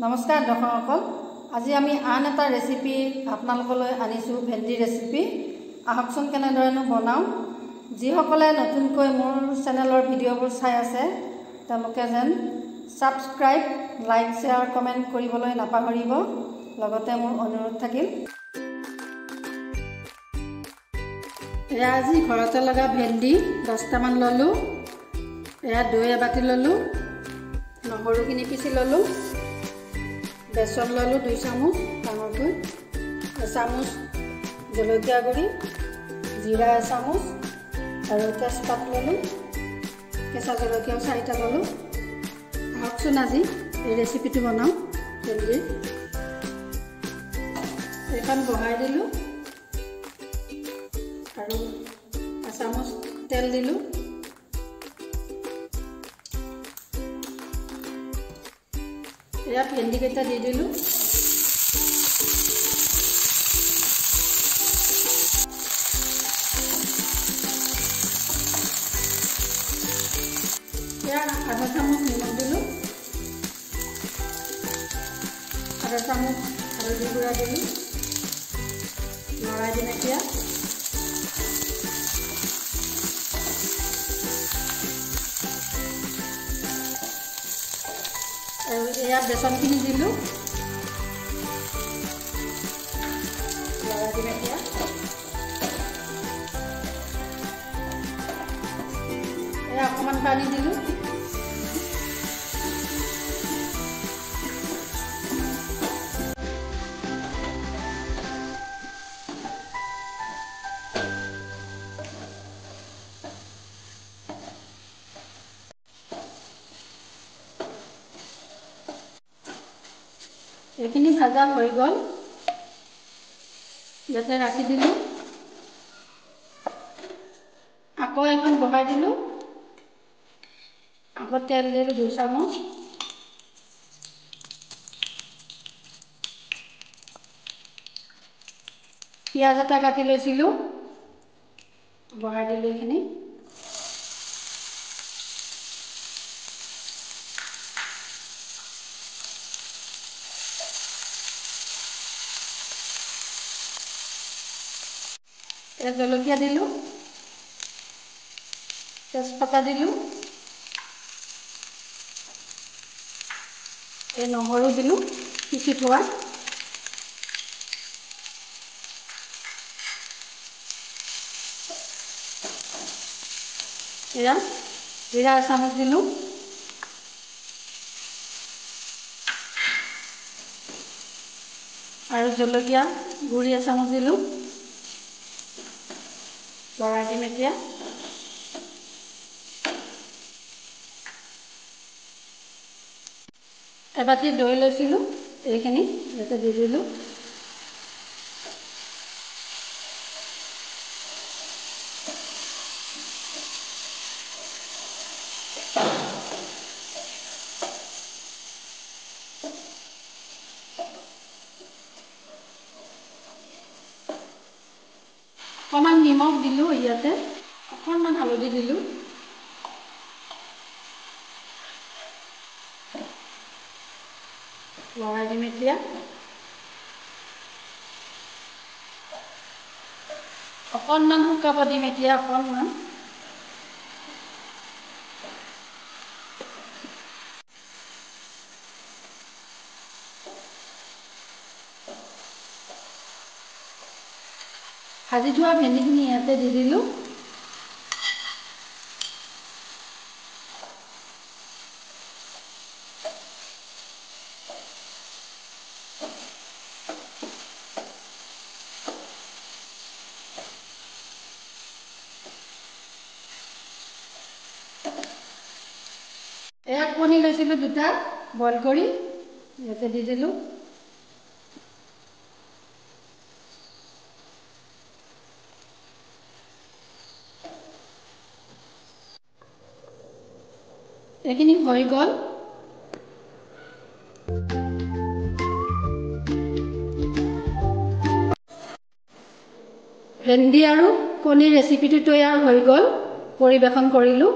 নমস্কাৰ দৰ্শকসকল, আজি আমি আন এটা ৰেচিপি আপোনালোকলৈ আনিছোঁ, ভেন্দি ৰেচিপি। আহকচোন কেনেদৰেনো বনাওঁ। যিসকলে নতুনকৈ মোৰ চেনেলৰ ভিডিঅ'বোৰ চাই আছে তেওঁলোকে যেন ছাবস্ক্ৰাইব, লাইক, শ্বেয়াৰ, কমেণ্ট কৰিবলৈ নাপাহৰিব। লগতে মোৰ অনুৰোধ থাকিল, এয়া আজি ঘৰতে লগা ভেন্দি 10টামান ল'লোঁ। এয়া দৈ এবাটি ল'লোঁ, নহৰুখিনি পিচি ল'লোঁ, বেচন ল'লোঁ 2 চামুচ ডাঙৰকৈ, এচামুচ জলকীয়া গুড়ি, জিৰা এচামুচ আৰু তেজপাত ল'লোঁ, কেঁচা জলকীয়া 4টা ল'লোঁ। আহকচোন আজি এই ৰেচিপিটো বনাওঁ ভেন্দিৰ। এইখন বহাই দিলোঁ আৰু এচামুচ তেল দিলোঁ। এয়া ভেন্দিকেইটা দি দিলোঁ। এয়া আধা চামুচ নিমখ দিলোঁ, আধা চামুচ হালধি গুড়া দিলোঁ। লৰাই দিম এতিয়া। আৰু এয়া বেচনখিনি দিলোঁ, লৰাই দিম এতিয়া। এয়া অকণমান পানী দিলোঁ। এইখিনি ভাজা হৈ গ'ল, ইয়াতে ৰাখি দিলোঁ। আকৌ এখন বহাই দিলোঁ, আকৌ তেল দিলোঁ 2 চামুচ। পিঁয়াজ এটা কাটি লৈছিলোঁ, বহাই দিলোঁ এইখিনি। এয়া জলকীয়া দিলোঁ, তেজপাতা দিলোঁ, এই নহৰু দিলোঁ পিচি থোৱা। এয়া জিৰা এচামুচ দিলোঁ, আৰু জলকীয়া গুড়ি এচামুচ দিলোঁ। লৰাই দিম এতিয়া। এবাটি দৈ লৈছিলোঁ, এইখিনি ইয়াতে দি দিলোঁ। অকণমান নিমখ দিলোঁ, ইয়াতে অকণমান হালধি দিলোঁ। লৰাই দিম এতিয়া। অকণমান শুকাব দিম এতিয়া, অকণমান। ভাজি থোৱা ভেন্দিখিনি ইয়াতে দি দিলোঁ। এয়া কণী লৈছিলোঁ 2টা, বইল কৰি ইয়াতে দি দিলোঁ। এইখিনি হৈ গ'ল। ভেন্দি আৰু কণীৰ ৰেচিপিটো তৈয়াৰ হৈ গ'ল, পৰিৱেশন কৰিলোঁ।